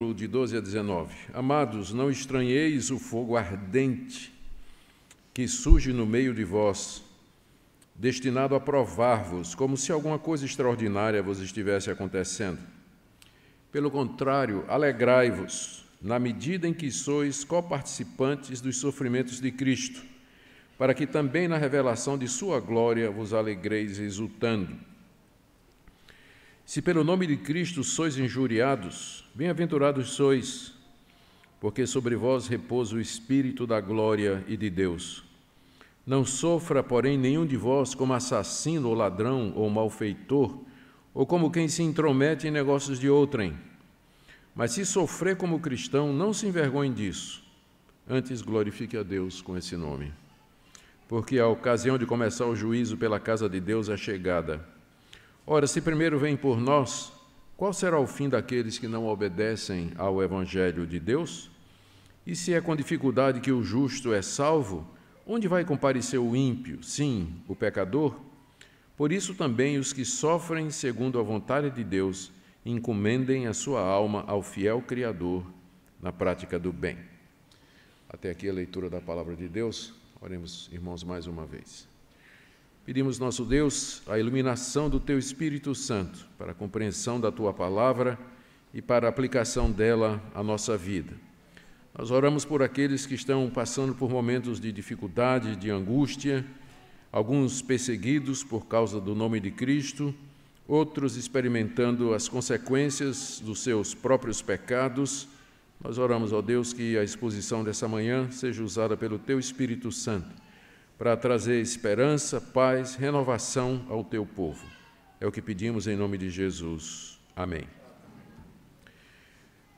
de 12 a 19. Amados, não estranheis o fogo ardente que surge no meio de vós, destinado a provar-vos, como se alguma coisa extraordinária vos estivesse acontecendo. Pelo contrário, alegrai-vos, na medida em que sois coparticipantes dos sofrimentos de Cristo, para que também na revelação de sua glória vos alegreis exultando. Se pelo nome de Cristo sois injuriados, bem-aventurados sois, porque sobre vós repousa o Espírito da glória e de Deus. Não sofra, porém, nenhum de vós como assassino ou ladrão ou malfeitor, ou como quem se intromete em negócios de outrem. Mas se sofrer como cristão, não se envergonhe disso, antes glorifique a Deus com esse nome. Porque a ocasião de começar o juízo pela casa de Deus é chegada. Ora, se primeiro vem por nós, qual será o fim daqueles que não obedecem ao Evangelho de Deus? E se é com dificuldade que o justo é salvo, onde vai comparecer o ímpio, sim, o pecador? Por isso também os que sofrem segundo a vontade de Deus encomendem a sua alma ao fiel Criador na prática do bem. Até aqui a leitura da palavra de Deus. Oremos, irmãos, mais uma vez. Pedimos, nosso Deus, a iluminação do Teu Espírito Santo para a compreensão da Tua palavra e para a aplicação dela à nossa vida. Nós oramos por aqueles que estão passando por momentos de dificuldade, de angústia, alguns perseguidos por causa do nome de Cristo, outros experimentando as consequências dos seus próprios pecados. Nós oramos, ó Deus, que a exposição dessa manhã seja usada pelo Teu Espírito Santo para trazer esperança, paz, renovação ao Teu povo. É o que pedimos em nome de Jesus. Amém.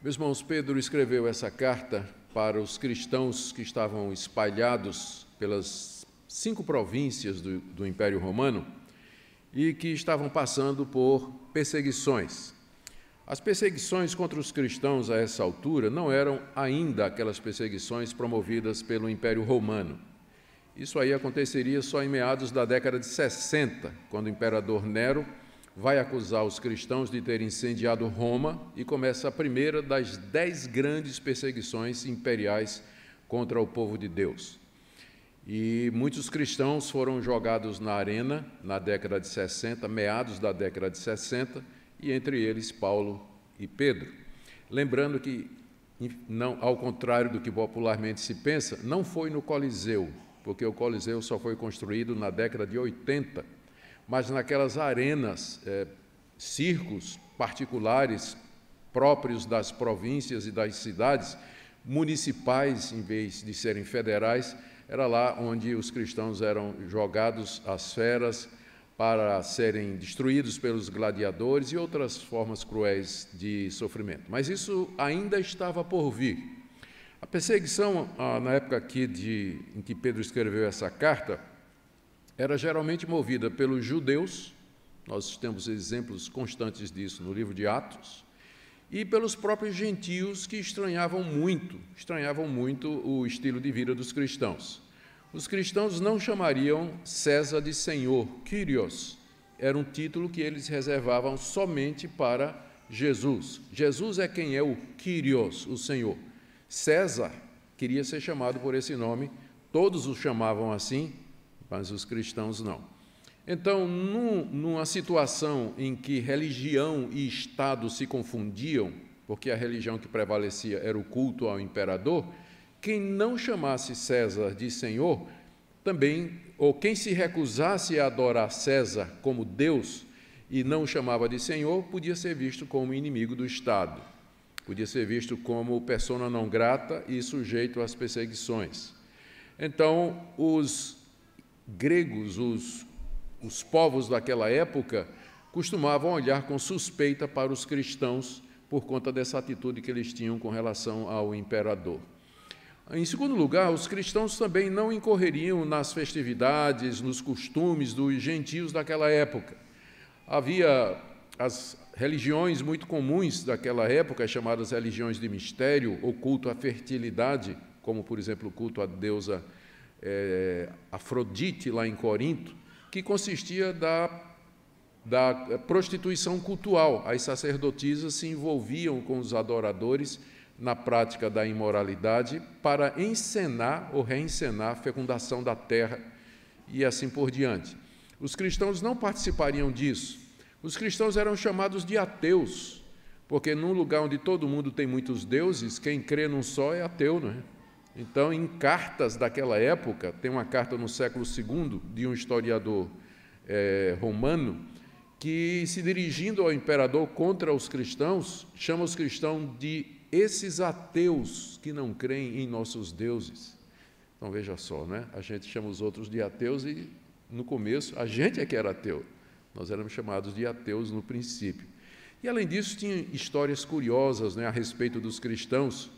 Meus irmãos, Pedro escreveu essa carta para os cristãos que estavam espalhados pelas 5 províncias do Império Romano e que estavam passando por perseguições. As perseguições contra os cristãos a essa altura não eram ainda aquelas perseguições promovidas pelo Império Romano. Isso aí aconteceria só em meados da década de 60, quando o imperador Nero vai acusar os cristãos de terem incendiado Roma e começa a primeira das 10 grandes perseguições imperiais contra o povo de Deus. E muitos cristãos foram jogados na arena na década de 60, meados da década de 60, e entre eles Paulo e Pedro. Lembrando que, não, ao contrário do que popularmente se pensa, não foi no Coliseu, porque o Coliseu só foi construído na década de 80, mas naquelas arenas, circos particulares próprios das províncias e das cidades, municipais em vez de serem federais, era lá onde os cristãos eram jogados às feras para serem destruídos pelos gladiadores e outras formas cruéis de sofrimento. Mas isso ainda estava por vir. A perseguição, na época aqui em que Pedro escreveu essa carta, era geralmente movida pelos judeus, nós temos exemplos constantes disso no livro de Atos, e pelos próprios gentios que estranhavam muito o estilo de vida dos cristãos. Os cristãos não chamariam César de Senhor, Kyrios, era um título que eles reservavam somente para Jesus. Jesus é quem é o Kyrios, o Senhor. César queria ser chamado por esse nome, todos o chamavam assim, mas os cristãos não. Então, numa situação em que religião e Estado se confundiam, porque a religião que prevalecia era o culto ao imperador, quem não chamasse César de Senhor, também, ou quem se recusasse a adorar César como Deus e não o chamava de Senhor, podia ser visto como inimigo do Estado. Podia ser visto como persona não grata e sujeito às perseguições. Então, os gregos, os povos daquela época, costumavam olhar com suspeita para os cristãos por conta dessa atitude que eles tinham com relação ao imperador. Em segundo lugar, os cristãos também não incorreriam nas festividades, nos costumes dos gentios daquela época. Havia as religiões muito comuns daquela época, chamadas religiões de mistério, ou culto à fertilidade, como, por exemplo, o culto à deusa Afrodite, lá em Corinto, que consistia da prostituição cultual. As sacerdotisas se envolviam com os adoradores na prática da imoralidade para encenar ou reencenar a fecundação da terra e assim por diante. Os cristãos não participariam disso. Os cristãos eram chamados de ateus, porque num lugar onde todo mundo tem muitos deuses, quem crê num só é ateu, não é? Então, em cartas daquela época, tem uma carta no século II de um historiador romano, que, se dirigindo ao imperador contra os cristãos, chama os cristãos de esses ateus que não creem em nossos deuses. Então, veja só, né? A gente chama os outros de ateus e, no começo, a gente é que era ateu. Nós éramos chamados de ateus no princípio. E, além disso, tinha histórias curiosas, né, a respeito dos cristãos.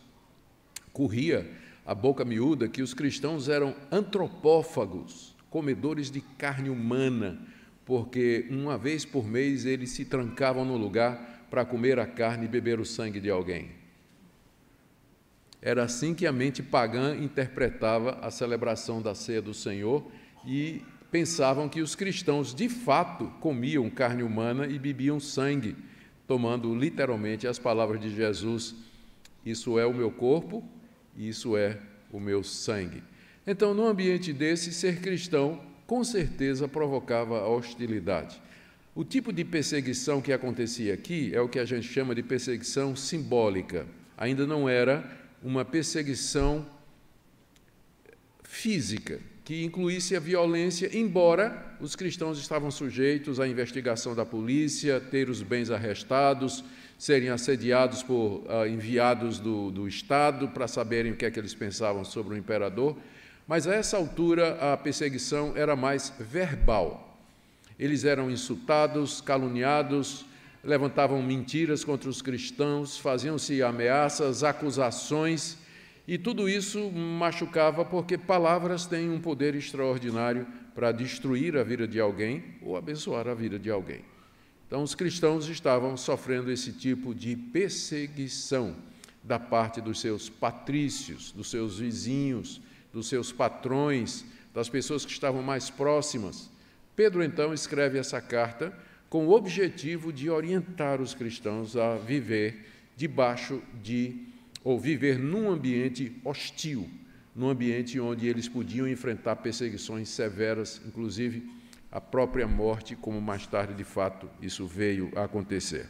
Corria a boca miúda que os cristãos eram antropófagos, comedores de carne humana, porque uma vez por mês eles se trancavam no lugar para comer a carne e beber o sangue de alguém. Era assim que a mente pagã interpretava a celebração da ceia do Senhor e pensavam que os cristãos, de fato, comiam carne humana e bebiam sangue, tomando literalmente as palavras de Jesus: isso é o meu corpo, isso é o meu sangue. Então, num ambiente desse, ser cristão, com certeza, provocava hostilidade. O tipo de perseguição que acontecia aqui é o que a gente chama de perseguição simbólica. Ainda não era uma perseguição física, que incluísse a violência, embora os cristãos estavam sujeitos à investigação da polícia, ter os bens arrestados, serem assediados por enviados do Estado para saberem o que é que eles pensavam sobre o imperador, mas a essa altura a perseguição era mais verbal. Eles eram insultados, caluniados, levantavam mentiras contra os cristãos, faziam-se ameaças, acusações, e tudo isso machucava porque palavras têm um poder extraordinário para destruir a vida de alguém ou abençoar a vida de alguém. Então, os cristãos estavam sofrendo esse tipo de perseguição da parte dos seus patrícios, dos seus vizinhos, dos seus patrões, das pessoas que estavam mais próximas. Pedro, então, escreve essa carta com o objetivo de orientar os cristãos a viver ou viver num ambiente hostil, num ambiente onde eles podiam enfrentar perseguições severas, inclusive a própria morte, como mais tarde, de fato, isso veio a acontecer.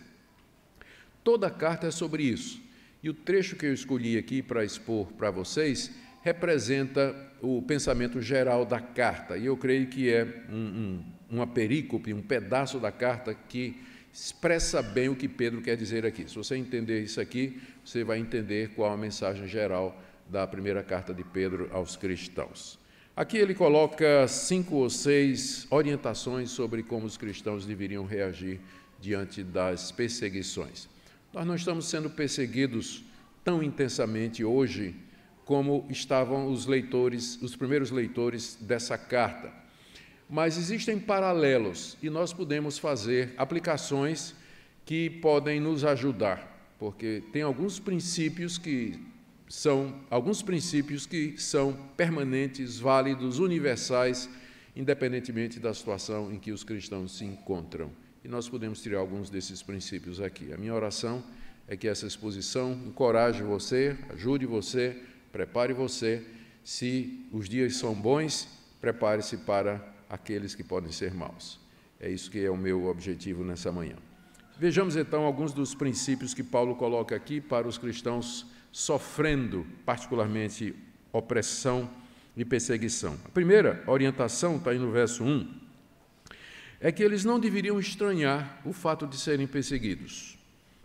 Toda a carta é sobre isso, e o trecho que eu escolhi aqui para expor para vocês representa o pensamento geral da carta, e eu creio que é uma perícope, um pedaço da carta que expressa bem o que Pedro quer dizer aqui. Se você entender isso aqui, você vai entender qual a mensagem geral da primeira carta de Pedro aos cristãos. Aqui ele coloca 5 ou 6 orientações sobre como os cristãos deveriam reagir diante das perseguições. Nós não estamos sendo perseguidos tão intensamente hoje como estavam os primeiros leitores dessa carta. Mas existem paralelos e nós podemos fazer aplicações que podem nos ajudar, porque tem alguns princípios que são permanentes, válidos, universais, independentemente da situação em que os cristãos se encontram. E nós podemos tirar alguns desses princípios aqui. A minha oração é que essa exposição encoraje você, ajude você, prepare você. Se os dias são bons, prepare-se para aqueles que podem ser maus. É isso que é o meu objetivo nessa manhã. Vejamos, então, alguns dos princípios que Paulo coloca aqui para os cristãos sofrendo, particularmente, opressão e perseguição. A primeira orientação, está aí no verso 1, é que eles não deveriam estranhar o fato de serem perseguidos.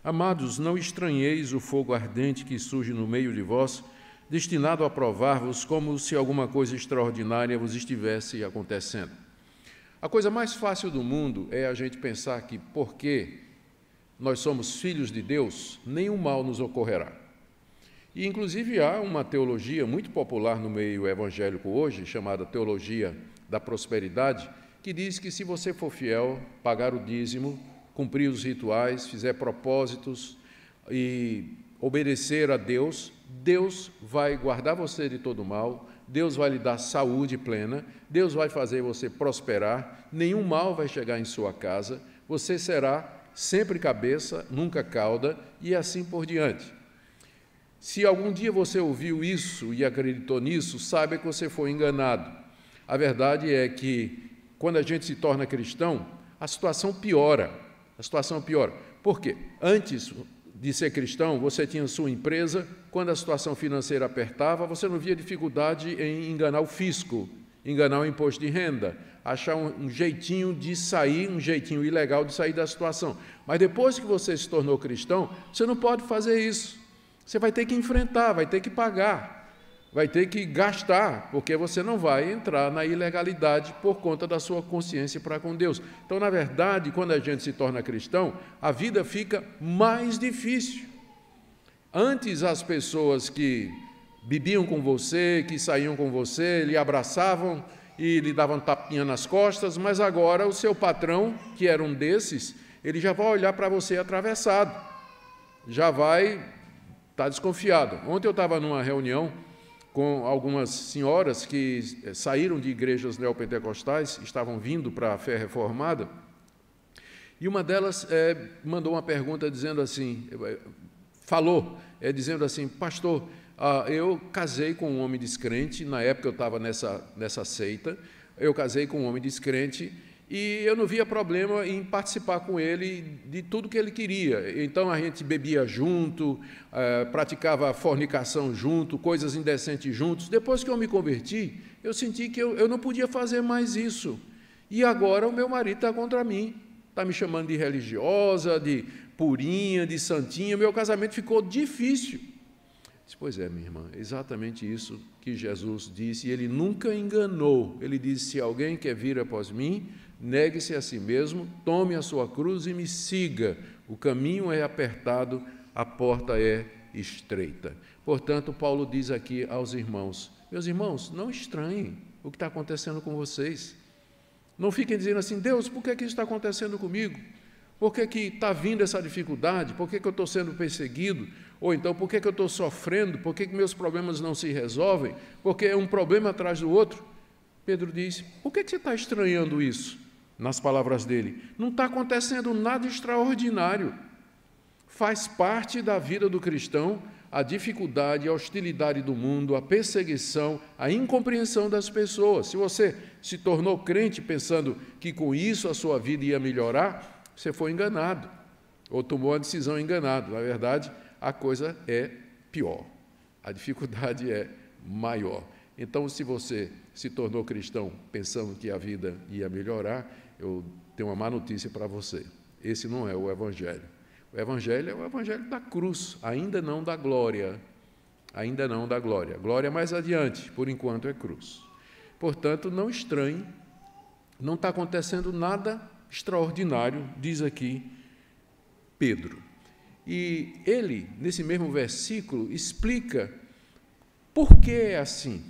Amados, não estranheis o fogo ardente que surge no meio de vós, destinado a provar-vos como se alguma coisa extraordinária vos estivesse acontecendo. A coisa mais fácil do mundo é a gente pensar que, porque nós somos filhos de Deus, nenhum mal nos ocorrerá. E, inclusive, há uma teologia muito popular no meio evangélico hoje, chamada teologia da prosperidade, que diz que se você for fiel, pagar o dízimo, cumprir os rituais, fizer propósitos e obedecer a Deus, Deus vai guardar você de todo mal, Deus vai lhe dar saúde plena, Deus vai fazer você prosperar, nenhum mal vai chegar em sua casa, você será sempre cabeça, nunca cauda, e assim por diante. Se algum dia você ouviu isso e acreditou nisso, saiba que você foi enganado. A verdade é que, quando a gente se torna cristão, a situação piora. A situação piora. Por quê? Antes de ser cristão, você tinha sua empresa, quando a situação financeira apertava, você não via dificuldade em enganar o fisco, enganar o imposto de renda, achar um jeitinho de sair, um jeitinho ilegal de sair da situação. Mas depois que você se tornou cristão, você não pode fazer isso. Você vai ter que enfrentar, vai ter que pagar, vai ter que gastar, porque você não vai entrar na ilegalidade por conta da sua consciência para com Deus. Então, na verdade, quando a gente se torna cristão, a vida fica mais difícil. Antes, as pessoas que bebiam com você, que saíam com você, lhe abraçavam e lhe davam tapinha nas costas, mas agora o seu patrão, que era um desses, ele já vai olhar para você atravessado, já vai estar desconfiado. Ontem eu estava numa reunião com algumas senhoras que saíram de igrejas neopentecostais, estavam vindo para a fé reformada, e uma delas mandou uma pergunta dizendo assim, dizendo assim, pastor, eu casei com um homem descrente, na época eu estava nessa seita, eu casei com um homem descrente, e eu não via problema em participar com ele de tudo que ele queria. Então, a gente bebia junto, praticava fornicação junto, coisas indecentes juntos. Depois que eu me converti, eu senti que eu não podia fazer mais isso. E agora o meu marido está contra mim, está me chamando de religiosa, de purinha, de santinha. Meu casamento ficou difícil. Pois é, minha irmã, exatamente isso que Jesus disse, e ele nunca enganou. Ele disse, se alguém quer vir após mim, negue-se a si mesmo, tome a sua cruz e me siga. O caminho é apertado, a porta é estreita. Portanto, Paulo diz aqui aos irmãos, meus irmãos, não estranhem o que está acontecendo com vocês. Não fiquem dizendo assim, Deus, por que isso está acontecendo comigo? Por que está vindo essa dificuldade? Por que eu estou sendo perseguido? Ou então, por que eu estou sofrendo? Por que meus problemas não se resolvem? Porque é um problema atrás do outro. Pedro diz, por que você está estranhando isso? Nas palavras dele, não está acontecendo nada extraordinário. Faz parte da vida do cristão a dificuldade, a hostilidade do mundo, a perseguição, a incompreensão das pessoas. Se você se tornou crente pensando que com isso a sua vida ia melhorar, você foi enganado, ou tomou uma decisão enganada. Na verdade, a coisa é pior, a dificuldade é maior. Então, se você se tornou cristão pensando que a vida ia melhorar, eu tenho uma má notícia para você. Esse não é o Evangelho. O Evangelho é o Evangelho da cruz, ainda não da glória. Ainda não da glória. Glória mais adiante, por enquanto é cruz. Portanto, não estranhe, não está acontecendo nada extraordinário, diz aqui Pedro. E ele, nesse mesmo versículo, explica por que é assim.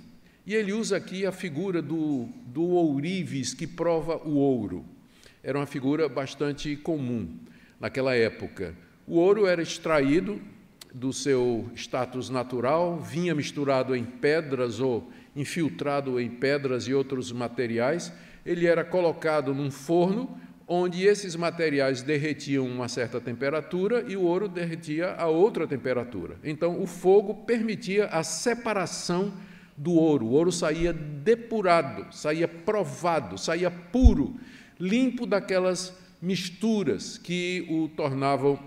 E ele usa aqui a figura do ourives que prova o ouro. Era uma figura bastante comum naquela época. O ouro era extraído do seu status natural, vinha misturado em pedras ou infiltrado em pedras e outros materiais. Ele era colocado num forno, onde esses materiais derretiam a uma certa temperatura e o ouro derretia a outra temperatura. Então, o fogo permitia a separação do ouro. O ouro saía depurado, saía provado, saía puro, limpo daquelas misturas que o tornavam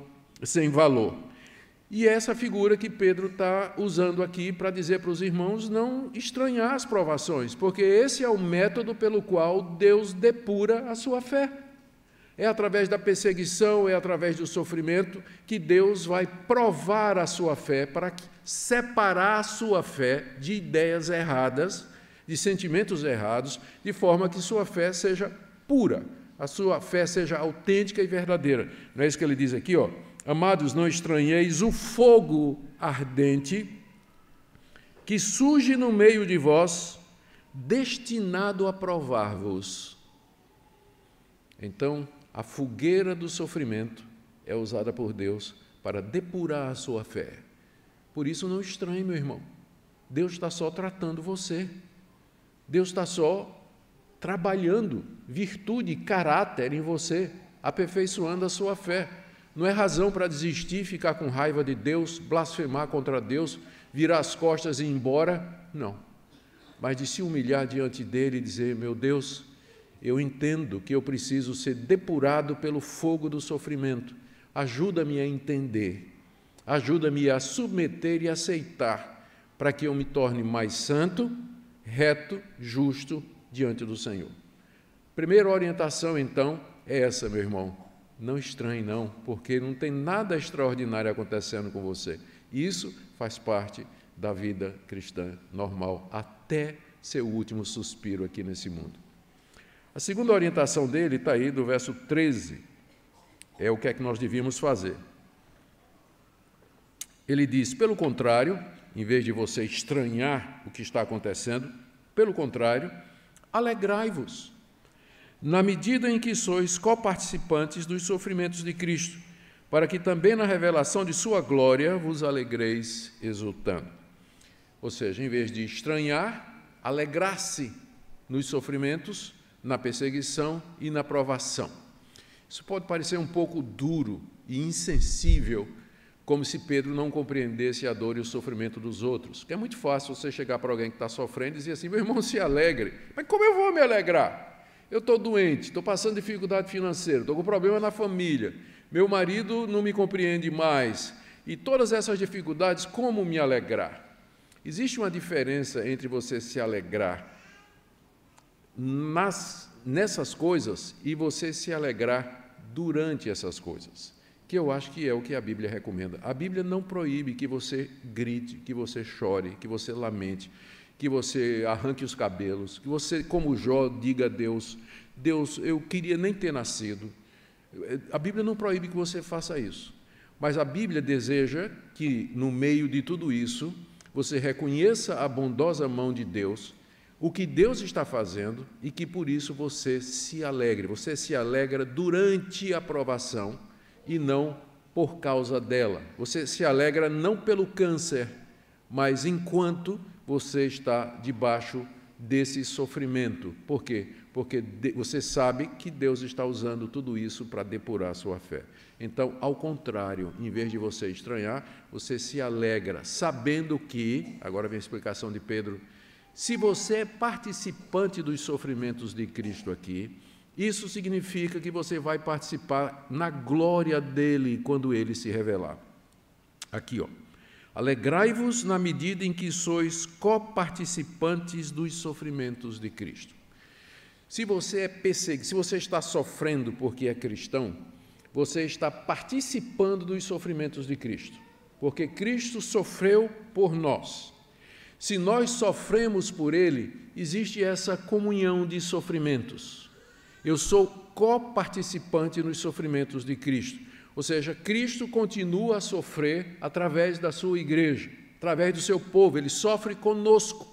sem valor. E essa figura que Pedro está usando aqui para dizer para os irmãos não estranhar as provações, porque esse é o método pelo qual Deus depura a sua fé. É através da perseguição, é através do sofrimento que Deus vai provar a sua fé, para separar a sua fé de ideias erradas, de sentimentos errados, de forma que sua fé seja pura, a sua fé seja autêntica e verdadeira. Não é isso que ele diz aqui, ó? Amados, não estranheis o fogo ardente que surge no meio de vós, destinado a provar-vos. Então, a fogueira do sofrimento é usada por Deus para depurar a sua fé. Por isso, não estranhe, meu irmão. Deus está só tratando você. Deus está só trabalhando virtude e caráter em você. aperfeiçoando a sua fé. Não é razão para desistir, ficar com raiva de Deus, blasfemar contra Deus, virar as costas e ir embora, não. Mas de se humilhar diante dele e dizer: meu Deus, eu entendo que eu preciso ser depurado pelo fogo do sofrimento. Ajuda-me a entender, ajuda-me a submeter e aceitar, para que eu me torne mais santo, reto, justo diante do Senhor. Primeira orientação, então, é essa, meu irmão. Não estranhe, não, porque não tem nada extraordinário acontecendo com você. Isso faz parte da vida cristã normal, até seu último suspiro aqui nesse mundo. A segunda orientação dele está aí do verso 13. É o que é que nós devíamos fazer. Ele diz: pelo contrário, em vez de você estranhar o que está acontecendo, pelo contrário, alegrai-vos, na medida em que sois coparticipantes dos sofrimentos de Cristo, para que também na revelação de sua glória vos alegreis exultando. Ou seja, em vez de estranhar, alegrar-se nos sofrimentos, na perseguição e na provação. Isso pode parecer um pouco duro e insensível, como se Pedro não compreendesse a dor e o sofrimento dos outros. Que é muito fácil você chegar para alguém que está sofrendo e dizer assim: meu irmão, se alegre. Mas como eu vou me alegrar? Eu estou doente, estou passando dificuldade financeira, estou com problema na família, meu marido não me compreende mais, e todas essas dificuldades, como me alegrar? Existe uma diferença entre você se alegrar nessas coisas e você se alegrar durante essas coisas, que eu acho que é o que a Bíblia recomenda. A Bíblia não proíbe que você grite, que você chore, que você lamente, que você arranque os cabelos, que você, como Jó, diga a Deus: Deus, eu queria nem ter nascido. A Bíblia não proíbe que você faça isso, mas a Bíblia deseja que, no meio de tudo isso, você reconheça a bondosa mão de Deus, o que Deus está fazendo, e que, por isso, você se alegre. Você se alegra durante a provação e não por causa dela. Você se alegra não pelo câncer, mas enquanto você está debaixo desse sofrimento. Por quê? Porque você sabe que Deus está usando tudo isso para depurar a sua fé. Então, ao contrário, em vez de você estranhar, você se alegra, sabendo que, agora vem a explicação de Pedro, se você é participante dos sofrimentos de Cristo aqui, isso significa que você vai participar na glória dele quando ele se revelar. Aqui, ó. Alegrai-vos na medida em que sois coparticipantes dos sofrimentos de Cristo. Se você é perseguido, se você está sofrendo porque é cristão, você está participando dos sofrimentos de Cristo, porque Cristo sofreu por nós. Se nós sofremos por Ele, existe essa comunhão de sofrimentos. Eu sou coparticipante nos sofrimentos de Cristo. Ou seja, Cristo continua a sofrer através da sua igreja, através do seu povo, ele sofre conosco.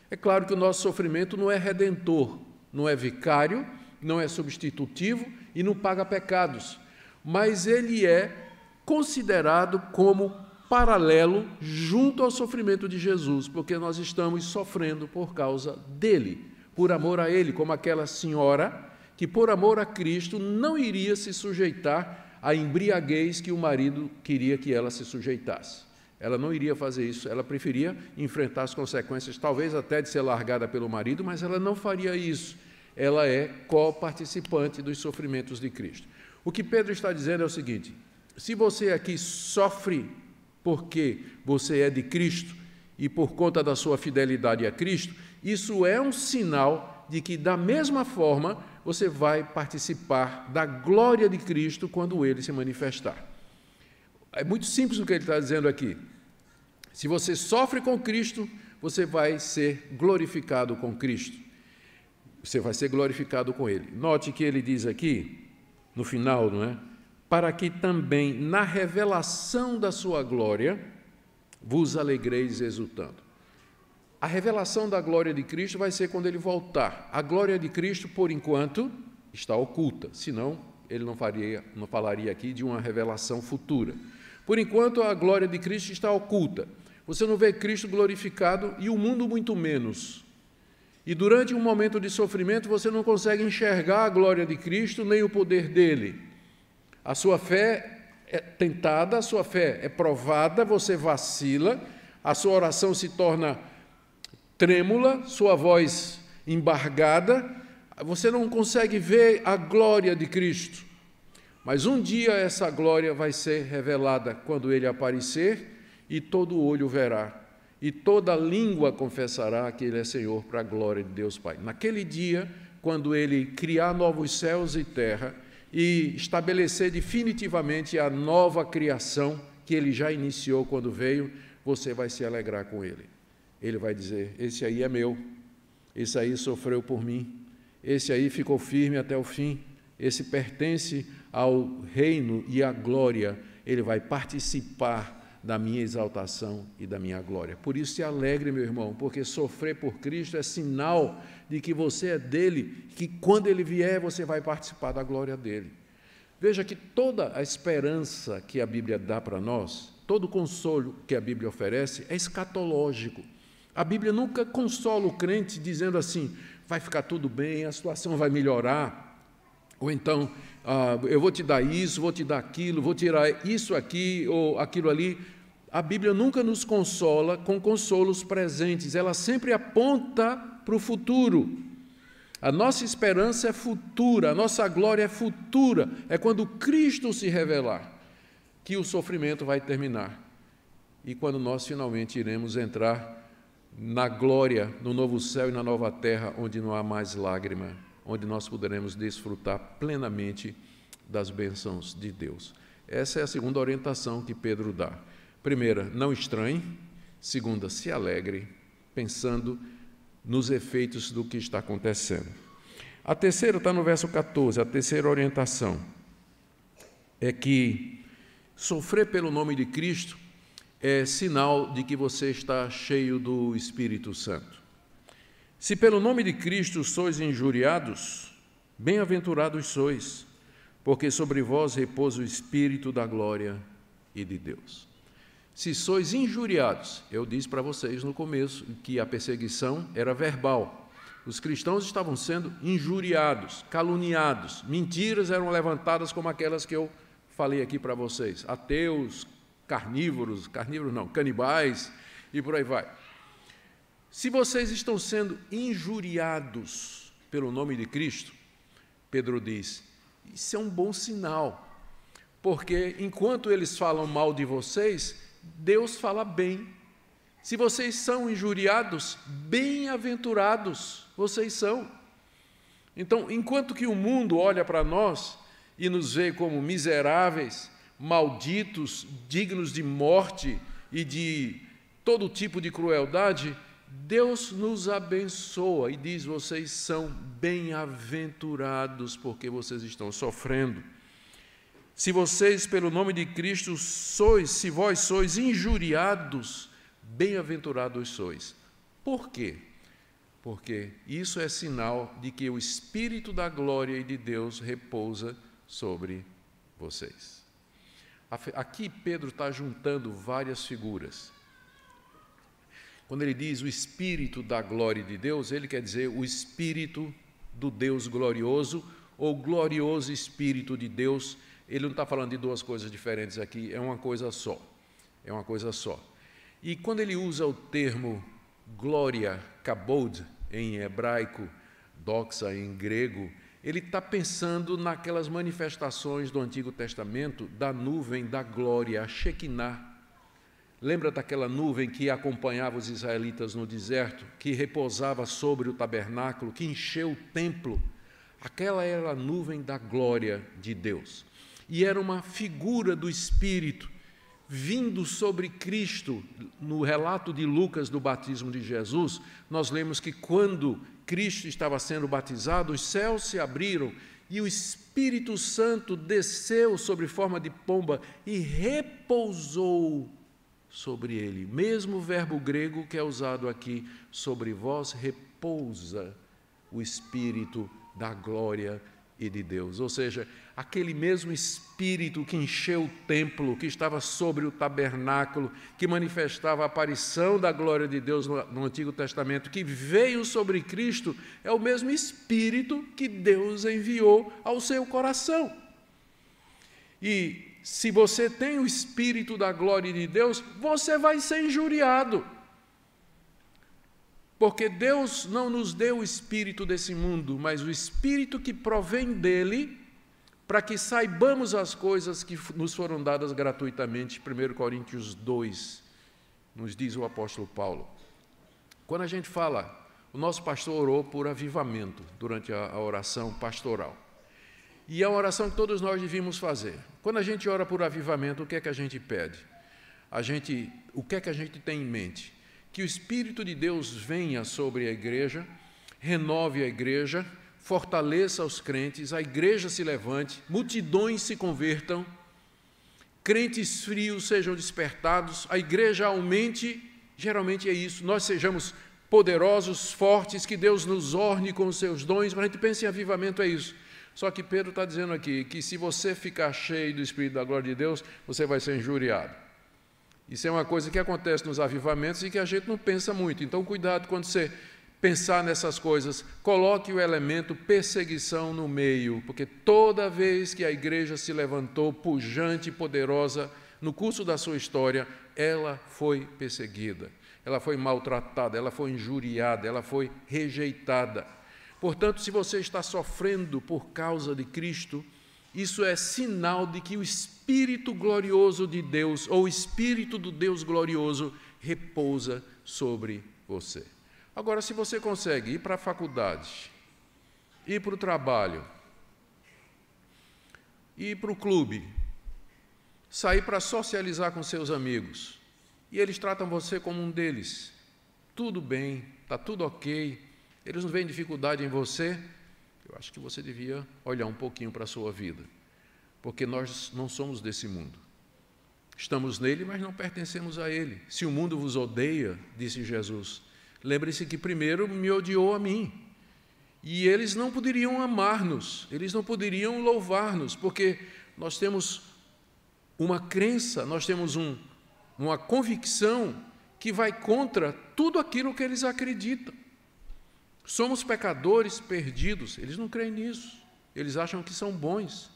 É claro que o nosso sofrimento não é redentor, não é vicário, não é substitutivo e não paga pecados, mas ele é considerado como paralelo junto ao sofrimento de Jesus, porque nós estamos sofrendo por causa dele, por amor a ele, como aquela senhora que, por amor a Cristo, não iria se sujeitar a embriaguez que o marido queria que ela se sujeitasse. Ela não iria fazer isso, ela preferia enfrentar as consequências, talvez até de ser largada pelo marido, mas ela não faria isso. Ela é coparticipante dos sofrimentos de Cristo. O que Pedro está dizendo é o seguinte: se você aqui sofre porque você é de Cristo e por conta da sua fidelidade a Cristo, isso é um sinal de que, da mesma forma, você vai participar da glória de Cristo quando ele se manifestar. É muito simples o que ele está dizendo aqui. Se você sofre com Cristo, você vai ser glorificado com Cristo. Você vai ser glorificado com ele. Note que ele diz aqui, no final, não é? Para que também na revelação da sua glória vos alegreis exultando. A revelação da glória de Cristo vai ser quando ele voltar. A glória de Cristo, por enquanto, está oculta, senão ele não falaria aqui de uma revelação futura. Por enquanto, a glória de Cristo está oculta. Você não vê Cristo glorificado e o mundo muito menos. E durante um momento de sofrimento, você não consegue enxergar a glória de Cristo nem o poder dele. A sua fé é tentada, a sua fé é provada, você vacila, a sua oração se torna trêmula, sua voz embargada, você não consegue ver a glória de Cristo. Mas um dia essa glória vai ser revelada quando Ele aparecer e todo olho verá, e toda língua confessará que Ele é Senhor para a glória de Deus Pai. Naquele dia, quando Ele criar novos céus e terra e estabelecer definitivamente a nova criação que Ele já iniciou quando veio, você vai se alegrar com Ele. Ele vai dizer, esse aí é meu, esse aí sofreu por mim, esse aí ficou firme até o fim, esse pertence ao reino e à glória, ele vai participar da minha exaltação e da minha glória. Por isso se alegre, meu irmão, porque sofrer por Cristo é sinal de que você é dele, que quando ele vier você vai participar da glória dele. Veja que toda a esperança que a Bíblia dá para nós, todo o consolo que a Bíblia oferece é escatológico. A Bíblia nunca consola o crente dizendo assim, vai ficar tudo bem, a situação vai melhorar, ou então, eu vou te dar isso, vou te dar aquilo, vou tirar isso aqui ou aquilo ali. A Bíblia nunca nos consola com consolos presentes, ela sempre aponta para o futuro. A nossa esperança é futura, a nossa glória é futura, é quando Cristo se revelar que o sofrimento vai terminar e quando nós finalmente iremos entrar na glória, no novo céu e na nova terra, onde não há mais lágrima, onde nós poderemos desfrutar plenamente das bênçãos de Deus. Essa é a segunda orientação que Pedro dá. Primeira, não estranhe. Segunda, se alegre, pensando nos efeitos do que está acontecendo. A terceira está no verso 14, a terceira orientação é que sofrer pelo nome de Cristo é sinal de que você está cheio do Espírito Santo. Se pelo nome de Cristo sois injuriados, bem-aventurados sois, porque sobre vós repousa o Espírito da glória e de Deus. Se sois injuriados, eu disse para vocês no começo que a perseguição era verbal. Os cristãos estavam sendo injuriados, caluniados, mentiras eram levantadas como aquelas que eu falei aqui para vocês, ateus, carnívoros não, canibais e por aí vai. Se vocês estão sendo injuriados pelo nome de Cristo, Pedro diz, isso é um bom sinal, porque enquanto eles falam mal de vocês, Deus fala bem. Se vocês são injuriados, bem-aventurados vocês são. Então, enquanto que o mundo olha para nós e nos vê como miseráveis, malditos, dignos de morte e de todo tipo de crueldade, Deus nos abençoa e diz, vocês são bem-aventurados porque vocês estão sofrendo. Se vocês, pelo nome de Cristo, se vós sois injuriados, bem-aventurados sois. Por quê? Porque isso é sinal de que o Espírito da glória e de Deus repousa sobre vocês. Aqui Pedro está juntando várias figuras. Quando ele diz o Espírito da glória de Deus, ele quer dizer o Espírito do Deus glorioso ou glorioso Espírito de Deus. Ele não está falando de duas coisas diferentes aqui, é uma coisa só. É uma coisa só. E quando ele usa o termo glória, kabod, em hebraico, doxa, em grego, ele está pensando naquelas manifestações do Antigo Testamento da nuvem da glória, a Shekinah. Lembra daquela nuvem que acompanhava os israelitas no deserto, que repousava sobre o tabernáculo, que encheu o templo? Aquela era a nuvem da glória de Deus. E era uma figura do Espírito vindo sobre Cristo. No relato de Lucas do batismo de Jesus, nós lemos que quando Cristo estava sendo batizado, os céus se abriram e o Espírito Santo desceu sobre forma de pomba e repousou sobre ele. Mesmo verbo grego que é usado aqui, sobre vós repousa o Espírito da glória e de Deus. Ou seja, aquele mesmo Espírito que encheu o templo, que estava sobre o tabernáculo, que manifestava a aparição da glória de Deus no Antigo Testamento, que veio sobre Cristo, é o mesmo Espírito que Deus enviou ao seu coração. E se você tem o Espírito da glória de Deus, você vai ser injuriado. Porque Deus não nos deu o espírito desse mundo, mas o Espírito que provém dele, para que saibamos as coisas que nos foram dadas gratuitamente. 1 Coríntios 2, nos diz o apóstolo Paulo. Quando a gente fala, o nosso pastor orou por avivamento durante a oração pastoral. E é uma oração que todos nós devíamos fazer. Quando a gente ora por avivamento, o que é que a gente pede? O que é que a gente tem em mente? Que o Espírito de Deus venha sobre a igreja, renove a igreja, fortaleça os crentes, a igreja se levante, multidões se convertam, crentes frios sejam despertados, a igreja aumente, geralmente é isso, nós sejamos poderosos, fortes, que Deus nos orne com os seus dons. Quando a gente pensa em avivamento, é isso. Só que Pedro está dizendo aqui que se você ficar cheio do Espírito da glória de Deus, você vai ser injuriado. Isso é uma coisa que acontece nos avivamentos e que a gente não pensa muito. Então, cuidado quando você pensar nessas coisas, coloque o elemento perseguição no meio, porque toda vez que a igreja se levantou pujante e poderosa, no curso da sua história, ela foi perseguida, ela foi maltratada, ela foi injuriada, ela foi rejeitada. Portanto, se você está sofrendo por causa de Cristo, isso é sinal de que o Espírito glorioso de Deus, ou o Espírito do Deus glorioso, repousa sobre você. Agora, se você consegue ir para a faculdade, ir para o trabalho, ir para o clube, sair para socializar com seus amigos, e eles tratam você como um deles, tudo bem, está tudo ok, eles não veem dificuldade em você, eu acho que você devia olhar um pouquinho para a sua vida, porque nós não somos desse mundo. Estamos nele, mas não pertencemos a ele. Se o mundo vos odeia, disse Jesus, lembre-se que primeiro me odiou a mim. E eles não poderiam amar-nos, eles não poderiam louvar-nos, porque nós temos uma crença, nós temos uma convicção que vai contra tudo aquilo que eles acreditam. Somos pecadores perdidos, eles não creem nisso, eles acham que são bons.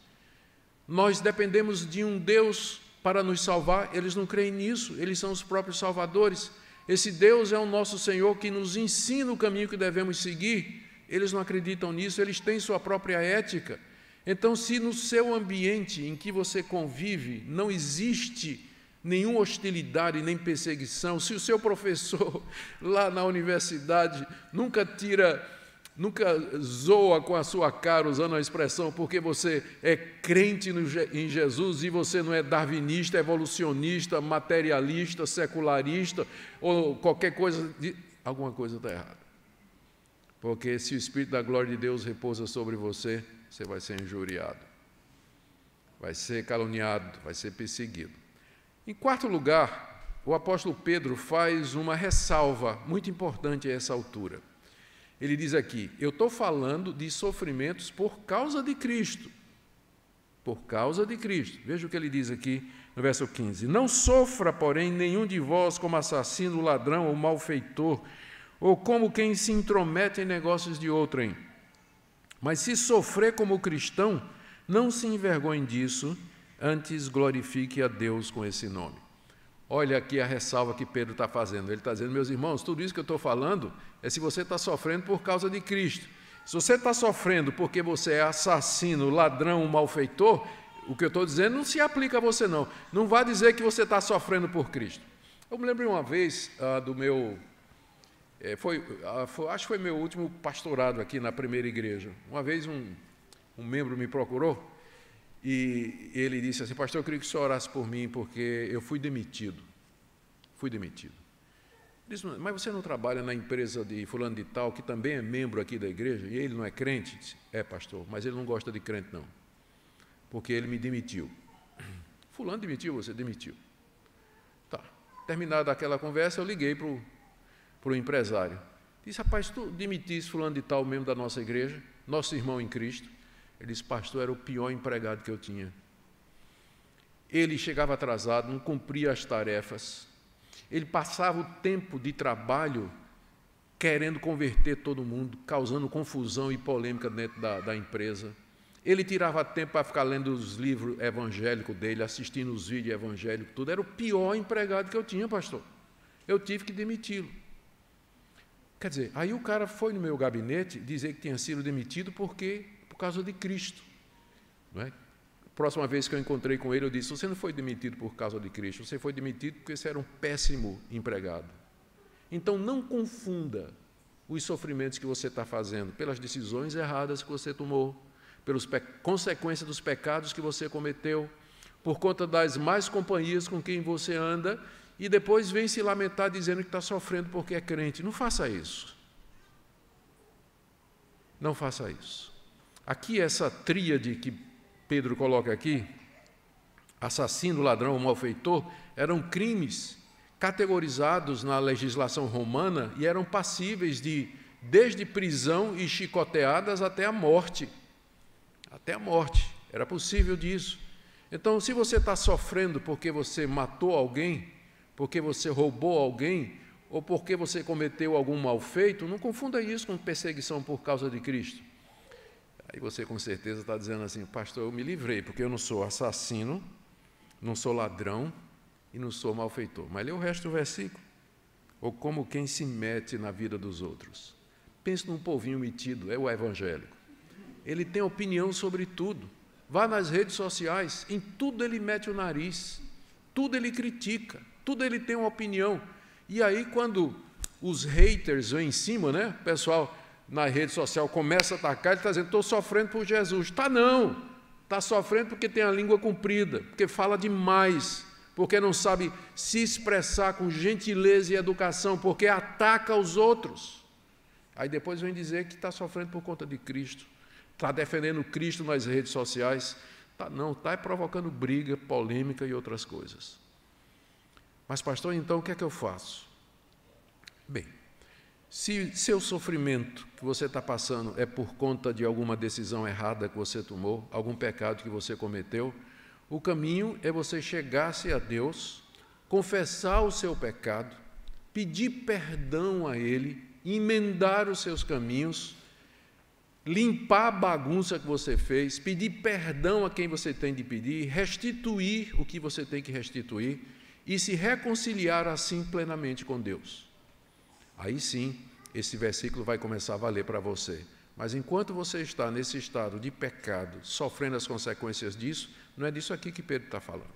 Nós dependemos de um Deus para nos salvar, eles não creem nisso, eles são os próprios salvadores. Esse Deus é o nosso Senhor que nos ensina o caminho que devemos seguir, eles não acreditam nisso, eles têm sua própria ética. Então, se no seu ambiente em que você convive não existe nenhuma hostilidade nem perseguição, se o seu professor lá na universidade nunca zoa com a sua cara, usando a expressão, porque você é crente em Jesus e você não é darwinista, evolucionista, materialista, secularista ou qualquer coisa, alguma coisa está errada. Porque se o Espírito da glória de Deus repousa sobre você, você vai ser injuriado, vai ser caluniado, vai ser perseguido. Em quarto lugar, o apóstolo Pedro faz uma ressalva muito importante a essa altura. Ele diz aqui, eu estou falando de sofrimentos por causa de Cristo. Por causa de Cristo. Veja o que ele diz aqui no verso 15. Não sofra, porém, nenhum de vós como assassino, ladrão ou malfeitor, ou como quem se intromete em negócios de outrem. Mas se sofrer como cristão, não se envergonhe disso, antes glorifique a Deus com esse nome. Olha aqui a ressalva que Pedro está fazendo. Ele está dizendo, meus irmãos, tudo isso que eu estou falando é se você está sofrendo por causa de Cristo. Se você está sofrendo porque você é assassino, ladrão, malfeitor, o que eu estou dizendo não se aplica a você, não. Não vá dizer que você está sofrendo por Cristo. Eu me lembro uma vez do meu... acho que foi meu último pastorado aqui na primeira igreja. Uma vez um membro me procurou e ele disse assim, pastor, eu queria que o senhor orasse por mim, porque eu fui demitido. Fui demitido. Ele disse, mas você não trabalha na empresa de fulano de tal, que também é membro aqui da igreja, e ele não é crente? Disse, é, pastor, mas ele não gosta de crente, não, porque ele me demitiu. Fulano demitiu, você demitiu. Tá. Terminada aquela conversa, eu liguei para o empresário. Disse, rapaz, tu demitiste fulano de tal, membro da nossa igreja, nosso irmão em Cristo. Ele disse, pastor, era o pior empregado que eu tinha. Ele chegava atrasado, não cumpria as tarefas. Ele passava o tempo de trabalho querendo converter todo mundo, causando confusão e polêmica dentro da empresa. Ele tirava tempo para ficar lendo os livros evangélicos dele, assistindo os vídeos evangélicos, tudo. Era o pior empregado que eu tinha, pastor. Eu tive que demiti-lo. Quer dizer, aí o cara foi no meu gabinete dizer que tinha sido demitido por causa de Cristo. Não é? Próxima vez que eu encontrei com ele, eu disse: você não foi demitido por causa de Cristo, você foi demitido porque você era um péssimo empregado. Então, não confunda os sofrimentos que você está fazendo pelas decisões erradas que você tomou, pelas consequências dos pecados que você cometeu, por conta das más companhias com quem você anda, e depois vem se lamentar dizendo que está sofrendo porque é crente. Não faça isso. Não faça isso. Aqui, essa tríade que Pedro coloca aqui, assassino, ladrão, malfeitor, eram crimes categorizados na legislação romana e eram passíveis desde prisão e chicoteadas até a morte. Até a morte. Era possível disso. Então, se você está sofrendo porque você matou alguém, porque você roubou alguém, ou porque você cometeu algum mal feito, não confunda isso com perseguição por causa de Cristo. Aí você com certeza está dizendo assim: pastor, eu me livrei, porque eu não sou assassino, não sou ladrão e não sou malfeitor. Mas lê o resto do versículo. Ou como quem se mete na vida dos outros. Pense num povinho metido, é o evangélico. Ele tem opinião sobre tudo. Vá nas redes sociais, em tudo ele mete o nariz, tudo ele critica, tudo ele tem uma opinião. E aí, quando os haters vão em cima, né, o pessoal na rede social começa a atacar, ele está dizendo: estou sofrendo por Jesus. Está não, está sofrendo porque tem a língua comprida, porque fala demais, porque não sabe se expressar com gentileza e educação, porque ataca os outros. Aí depois vem dizer que está sofrendo por conta de Cristo, está defendendo Cristo nas redes sociais. Tá, não, está provocando briga, polêmica e outras coisas. Mas, pastor, então o que é que eu faço? Bem, se seu sofrimento que você está passando é por conta de alguma decisão errada que você tomou, algum pecado que você cometeu, o caminho é você chegar-se a Deus, confessar o seu pecado, pedir perdão a Ele, emendar os seus caminhos, limpar a bagunça que você fez, pedir perdão a quem você tem de pedir, restituir o que você tem que restituir e se reconciliar assim plenamente com Deus. Aí sim, esse versículo vai começar a valer para você. Mas enquanto você está nesse estado de pecado, sofrendo as consequências disso, não é disso aqui que Pedro está falando.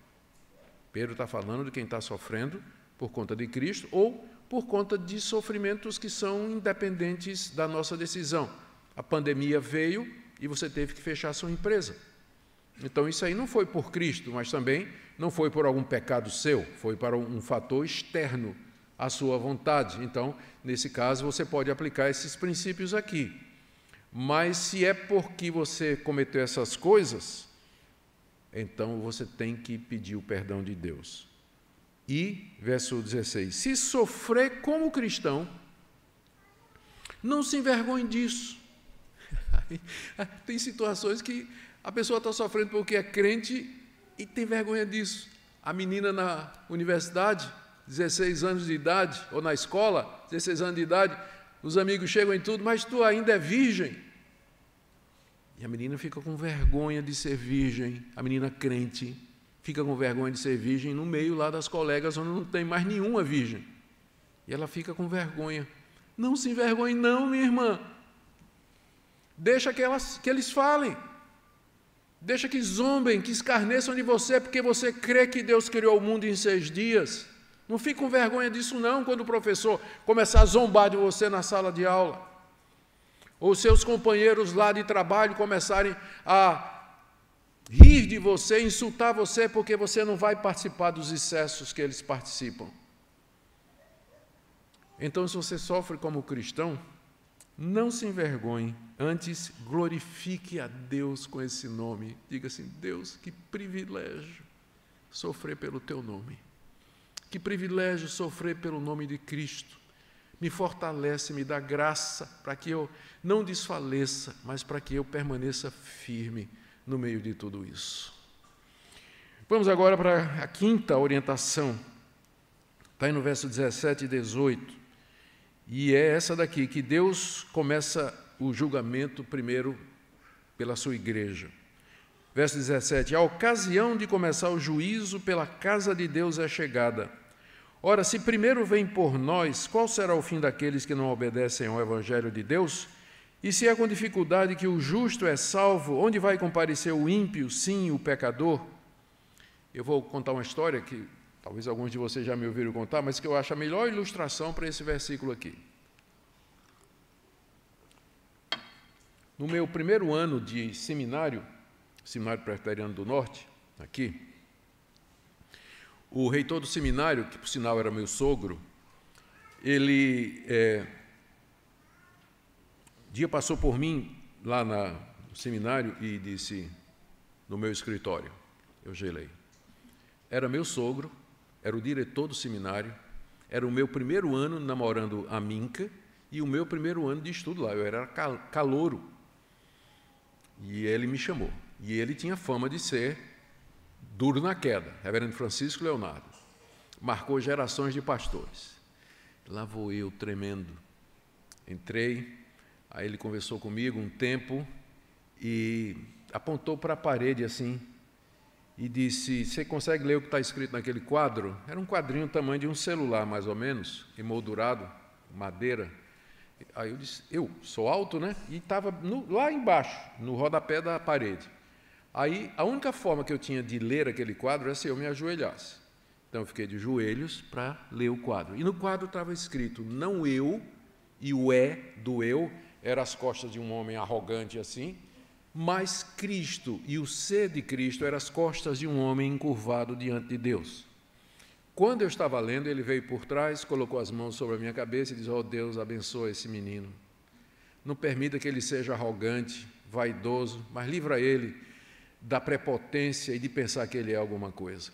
Pedro está falando de quem está sofrendo por conta de Cristo ou por conta de sofrimentos que são independentes da nossa decisão. A pandemia veio e você teve que fechar a sua empresa. Então, isso aí não foi por Cristo, mas também não foi por algum pecado seu, foi para um fator externo à sua vontade. Então, nesse caso, você pode aplicar esses princípios aqui. Mas se é porque você cometeu essas coisas, então você tem que pedir o perdão de Deus. E, verso 16, se sofrer como cristão, não se envergonhe disso. Tem situações que a pessoa está sofrendo porque é crente e tem vergonha disso. A menina na universidade, 16 anos de idade, ou na escola, 16 anos de idade, os amigos chegam em tudo, mas tu ainda é virgem. E a menina fica com vergonha de ser virgem, a menina crente fica com vergonha de ser virgem no meio lá das colegas onde não tem mais nenhuma virgem. E ela fica com vergonha. Não se envergonhe não, minha irmã. Deixa que eles falem. Deixa que zombem, que escarneçam de você, porque você crê que Deus criou o mundo em 6 dias. Não fique com vergonha disso não, quando o professor começar a zombar de você na sala de aula. Ou seus companheiros lá de trabalho começarem a rir de você, insultar você, porque você não vai participar dos excessos que eles participam. Então, se você sofre como cristão, não se envergonhe, antes glorifique a Deus com esse nome. Diga assim: Deus, que privilégio sofrer pelo teu nome. Que privilégio sofrer pelo nome de Cristo. Me fortalece, me dá graça para que eu não desfaleça, mas para que eu permaneça firme no meio de tudo isso. Vamos agora para a quinta orientação. Está aí no verso 17 e 18. E é essa daqui, que Deus começa o julgamento primeiro pela sua igreja. Verso 17: a ocasião de começar o juízo pela casa de Deus é chegada. Ora, se primeiro vem por nós, qual será o fim daqueles que não obedecem ao Evangelho de Deus? E se é com dificuldade que o justo é salvo, onde vai comparecer o ímpio, sim, o pecador? Eu vou contar uma história que talvez alguns de vocês já me ouviram contar, mas que eu acho a melhor ilustração para esse versículo aqui. No meu primeiro ano de seminário, Seminário Presbiteriano do Norte, aqui, o reitor do seminário, que por sinal era meu sogro, ele dia passou por mim lá no seminário e disse, no meu escritório, eu gelei. Era meu sogro, era o diretor do seminário, era o meu primeiro ano namorando a Minca e o meu primeiro ano de estudo lá, eu era calouro. E ele me chamou. E ele tinha fama de ser duro na queda, reverendo Francisco Leonardo. Marcou gerações de pastores. Lá vou eu, tremendo. Entrei, aí ele conversou comigo um tempo e apontou para a parede assim e disse, você consegue ler o que está escrito naquele quadro? Era um quadrinho do tamanho de um celular, mais ou menos, emoldurado, madeira. Aí eu disse, eu sou alto, né? E estava lá embaixo, no rodapé da parede. Aí, a única forma que eu tinha de ler aquele quadro era se eu me ajoelhasse. Então, eu fiquei de joelhos para ler o quadro. E no quadro estava escrito, não eu, e o do eu, era as costas de um homem arrogante assim, mas Cristo, e o C de Cristo, eram as costas de um homem encurvado diante de Deus. Quando eu estava lendo, ele veio por trás, colocou as mãos sobre a minha cabeça e disse, oh Deus, abençoa esse menino. Não permita que ele seja arrogante, vaidoso, mas livra ele da prepotência e de pensar que ele é alguma coisa.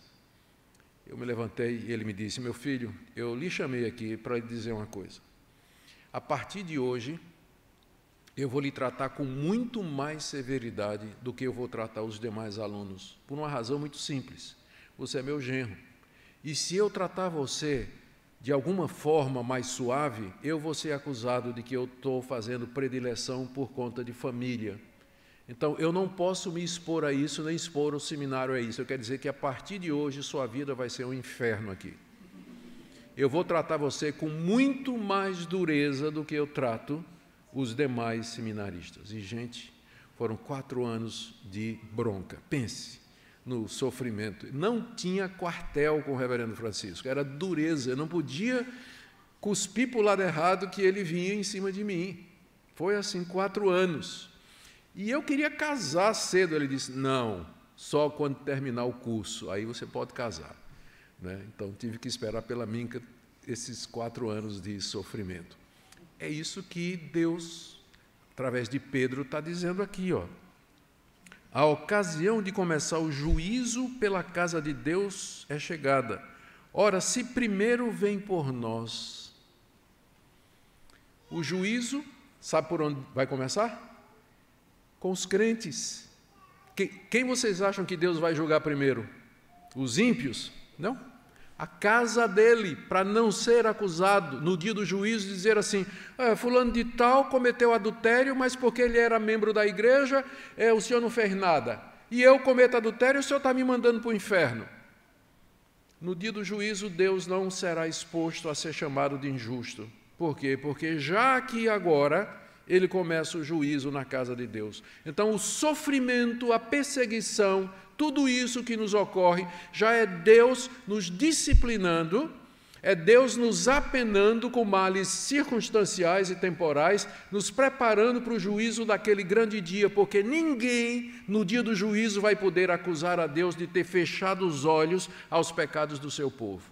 Eu me levantei e ele me disse, meu filho, eu lhe chamei aqui para lhe dizer uma coisa. A partir de hoje, eu vou lhe tratar com muito mais severidade do que eu vou tratar os demais alunos, por uma razão muito simples. Você é meu genro. E se eu tratar você de alguma forma mais suave, eu vou ser acusado de que eu estou fazendo predileção por conta de família. Então, eu não posso me expor a isso, nem expor o seminário a isso. Eu quero dizer que, a partir de hoje, sua vida vai ser um inferno aqui. Eu vou tratar você com muito mais dureza do que eu trato os demais seminaristas. E, gente, foram 4 anos de bronca. Pense no sofrimento. Não tinha quartel com o reverendo Francisco, era dureza. Eu não podia cuspir para o lado errado que ele vinha em cima de mim. Foi assim 4 anos. E eu queria casar cedo. Ele disse, não, só quando terminar o curso, aí você pode casar. Né? Então, tive que esperar pela Minca esses 4 anos de sofrimento. É isso que Deus, através de Pedro, está dizendo aqui, ó. A ocasião de começar o juízo pela casa de Deus é chegada. Ora, se primeiro vem por nós, o juízo, sabe por onde vai começar? Com os crentes. Quem vocês acham que Deus vai julgar primeiro? Os ímpios? Não. A casa dele, para não ser acusado no dia do juízo, dizer assim, fulano de tal cometeu adultério, mas porque ele era membro da igreja, o senhor não fez nada. E eu cometo adultério, o senhor está me mandando para o inferno. No dia do juízo, Deus não será exposto a ser chamado de injusto. Por quê? Porque já aqui agora, ele começa o juízo na casa de Deus. Então, o sofrimento, a perseguição, tudo isso que nos ocorre, já é Deus nos disciplinando, é Deus nos apenando com males circunstanciais e temporais, nos preparando para o juízo daquele grande dia, porque ninguém, no dia do juízo, vai poder acusar a Deus de ter fechado os olhos aos pecados do seu povo.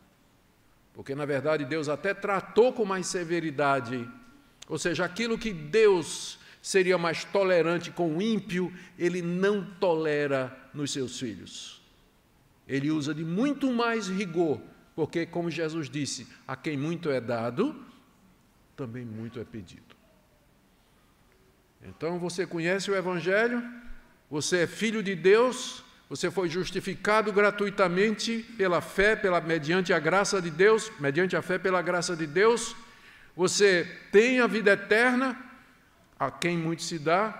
Porque, na verdade, Deus até tratou com mais severidade. Ou seja, aquilo que Deus seria mais tolerante com o ímpio, ele não tolera nos seus filhos. Ele usa de muito mais rigor, porque, como Jesus disse, a quem muito é dado, também muito é pedido. Então, você conhece o Evangelho, você é filho de Deus, você foi justificado gratuitamente pela fé, mediante a graça de Deus, mediante a fé pela graça de Deus. Você tem a vida eterna, a quem muito se dá,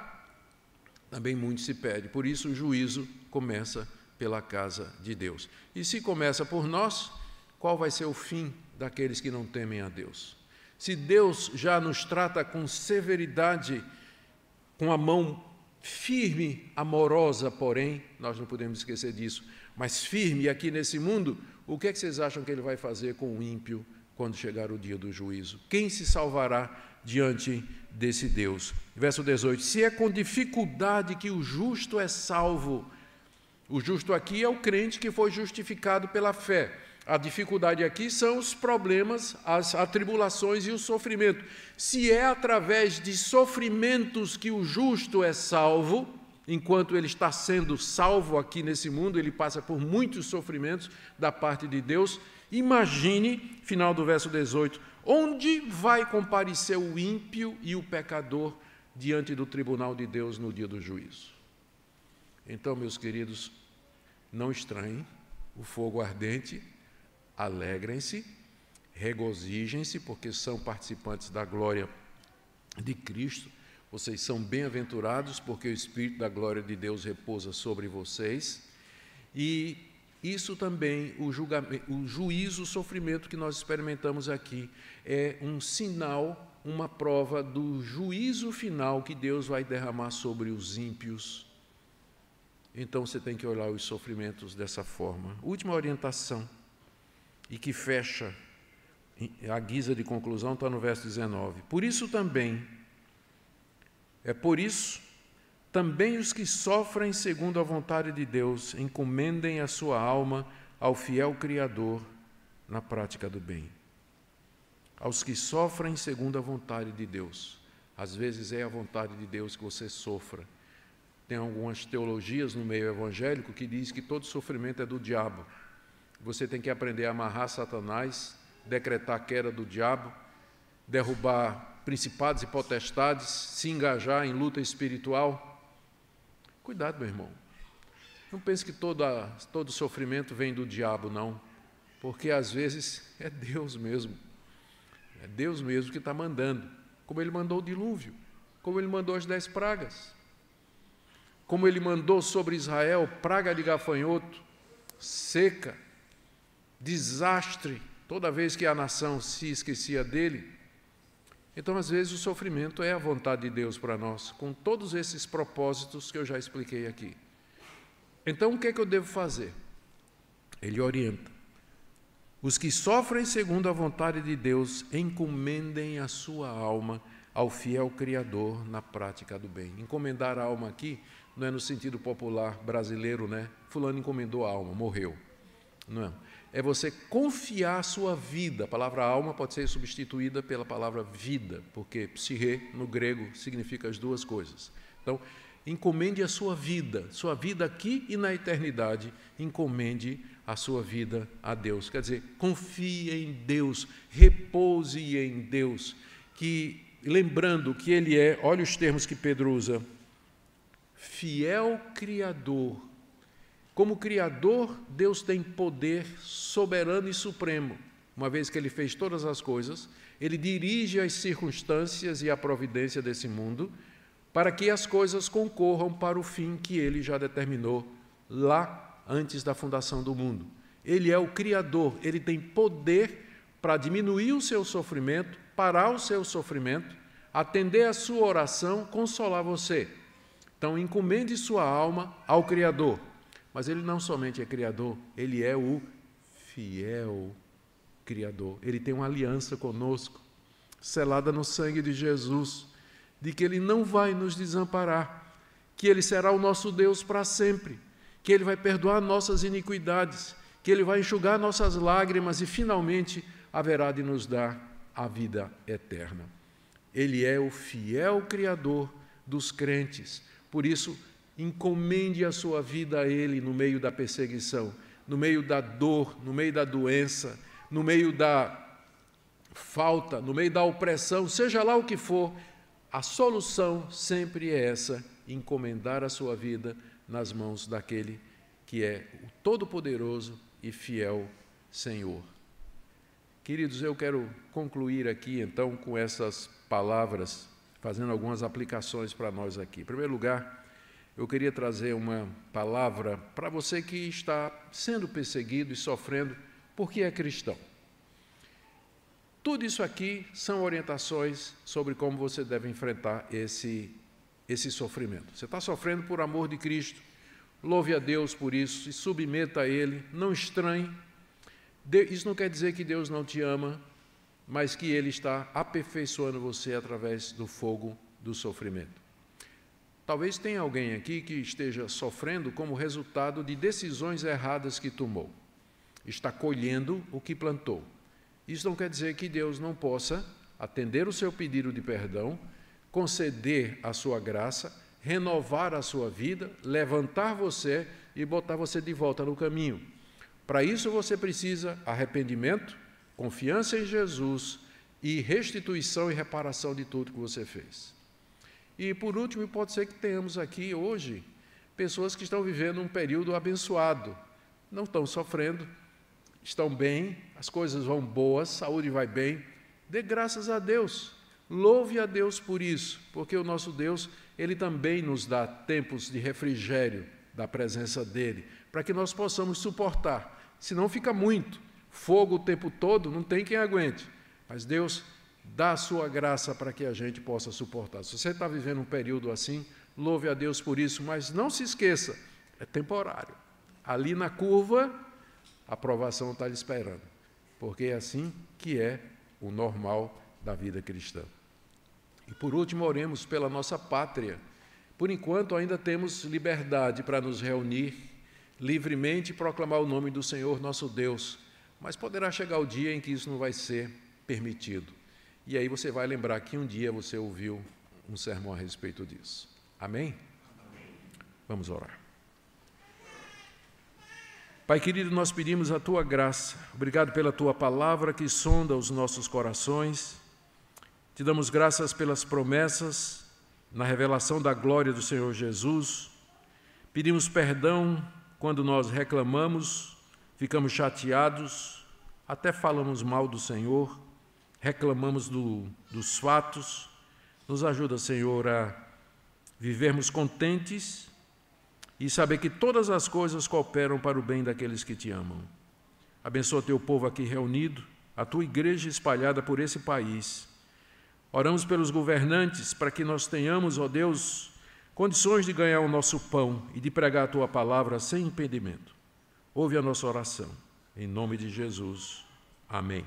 também muito se pede. Por isso o juízo começa pela casa de Deus. E se começa por nós, qual vai ser o fim daqueles que não temem a Deus? Se Deus já nos trata com severidade, com a mão firme, amorosa, porém, nós não podemos esquecer disso, mas firme aqui nesse mundo, o que é que vocês acham que Ele vai fazer com o ímpio quando chegar o dia do juízo? Quem se salvará diante desse Deus? Verso 18, se é com dificuldade que o justo é salvo, o justo aqui é o crente que foi justificado pela fé. A dificuldade aqui são os problemas, as atribulações e o sofrimento. Se é através de sofrimentos que o justo é salvo, enquanto ele está sendo salvo aqui nesse mundo, ele passa por muitos sofrimentos da parte de Deus. Imagine, final do verso 18, onde vai comparecer o ímpio e o pecador diante do tribunal de Deus no dia do juízo? Então, meus queridos, não estranhem o fogo ardente, alegrem-se, regozijem-se, porque são participantes da glória de Cristo. Vocês são bem-aventurados, porque o Espírito da glória de Deus repousa sobre vocês. E isso também, o juízo, o sofrimento que nós experimentamos aqui, é um sinal, uma prova do juízo final que Deus vai derramar sobre os ímpios. Então você tem que olhar os sofrimentos dessa forma. Última orientação, e que fecha a guisa de conclusão, está no verso 19. Por isso também os que sofrem segundo a vontade de Deus encomendem a sua alma ao fiel Criador na prática do bem. Aos que sofrem segundo a vontade de Deus. Às vezes é a vontade de Deus que você sofra. Tem algumas teologias no meio evangélico que diz que todo sofrimento é do diabo. Você tem que aprender a amarrar Satanás, decretar a queda do diabo, derrubar principados e potestades, se engajar em luta espiritual. Cuidado, meu irmão. Não pense que todo sofrimento vem do diabo, não. Porque às vezes é Deus mesmo. É Deus mesmo que está mandando. Como Ele mandou o dilúvio, como Ele mandou as 10 pragas. Como Ele mandou sobre Israel praga de gafanhoto, seca, desastre, toda vez que a nação se esquecia dele. Então, às vezes, o sofrimento é a vontade de Deus para nós, com todos esses propósitos que eu já expliquei aqui. Então, o que é que eu devo fazer? Ele orienta. Os que sofrem segundo a vontade de Deus, encomendem a sua alma ao fiel Criador na prática do bem. Encomendar a alma aqui não é no sentido popular brasileiro, né? Fulano encomendou a alma, morreu. Não. É você confiar a sua vida. A palavra alma pode ser substituída pela palavra vida, porque psirrê, no grego, significa as duas coisas. Então, encomende a sua vida aqui e na eternidade, encomende a sua vida a Deus. Quer dizer, confie em Deus, repouse em Deus, que, lembrando que Ele é, olha os termos que Pedro usa, fiel Criador. Como Criador, Deus tem poder soberano e supremo. Uma vez que Ele fez todas as coisas, Ele dirige as circunstâncias e a providência desse mundo para que as coisas concorram para o fim que Ele já determinou lá antes da fundação do mundo. Ele é o Criador, Ele tem poder para diminuir o seu sofrimento, parar o seu sofrimento, atender a sua oração, consolar você. Então, encomende sua alma ao Criador. Mas Ele não somente é Criador, Ele é o fiel Criador. Ele tem uma aliança conosco, selada no sangue de Jesus, de que Ele não vai nos desamparar, que Ele será o nosso Deus para sempre, que Ele vai perdoar nossas iniquidades, que Ele vai enxugar nossas lágrimas e, finalmente, haverá de nos dar a vida eterna. Ele é o fiel Criador dos crentes. Por isso, encomende a sua vida a Ele no meio da perseguição, no meio da dor, no meio da doença, no meio da falta, no meio da opressão, seja lá o que for, a solução sempre é essa, encomendar a sua vida nas mãos daquele que é o Todo-Poderoso e fiel Senhor. Queridos, eu quero concluir aqui, então, com essas palavras, fazendo algumas aplicações para nós aqui. Em primeiro lugar, eu queria trazer uma palavra para você que está sendo perseguido e sofrendo porque é cristão. Tudo isso aqui são orientações sobre como você deve enfrentar esse sofrimento. Você está sofrendo por amor de Cristo, louve a Deus por isso, se submeta a Ele, não estranhe. Isso não quer dizer que Deus não te ama, mas que Ele está aperfeiçoando você através do fogo do sofrimento. Talvez tenha alguém aqui que esteja sofrendo como resultado de decisões erradas que tomou. Está colhendo o que plantou. Isso não quer dizer que Deus não possa atender o seu pedido de perdão, conceder a sua graça, renovar a sua vida, levantar você e botar você de volta no caminho. Para isso você precisa arrependimento, confiança em Jesus e restituição e reparação de tudo que você fez. E por último, pode ser que tenhamos aqui hoje pessoas que estão vivendo um período abençoado, não estão sofrendo, estão bem, as coisas vão boas, saúde vai bem, dê graças a Deus, louve a Deus por isso, porque o nosso Deus, Ele também nos dá tempos de refrigério da presença dEle, para que nós possamos suportar, senão fica muito, fogo o tempo todo, não tem quem aguente, mas Deus dá a sua graça para que a gente possa suportar. Se você está vivendo um período assim, louve a Deus por isso, mas não se esqueça, é temporário, ali na curva, a aprovação está lhe esperando, porque é assim que é o normal da vida cristã. E por último, oremos pela nossa pátria. Por enquanto, ainda temos liberdade para nos reunir livremente e proclamar o nome do Senhor nosso Deus, mas poderá chegar o dia em que isso não vai ser permitido. E aí você vai lembrar que um dia você ouviu um sermão a respeito disso. Amém? Vamos orar. Pai querido, nós pedimos a Tua graça. Obrigado pela Tua palavra que sonda os nossos corações. Te damos graças pelas promessas, na revelação da glória do Senhor Jesus. Pedimos perdão quando nós reclamamos, ficamos chateados, até falamos mal do Senhor, reclamamos dos fatos. Nos ajuda, Senhor, a vivermos contentes e saber que todas as coisas cooperam para o bem daqueles que te amam. Abençoa teu povo aqui reunido, a tua igreja espalhada por esse país. Oramos pelos governantes para que nós tenhamos, ó Deus, condições de ganhar o nosso pão e de pregar a tua palavra sem impedimento. Ouve a nossa oração. Em nome de Jesus. Amém.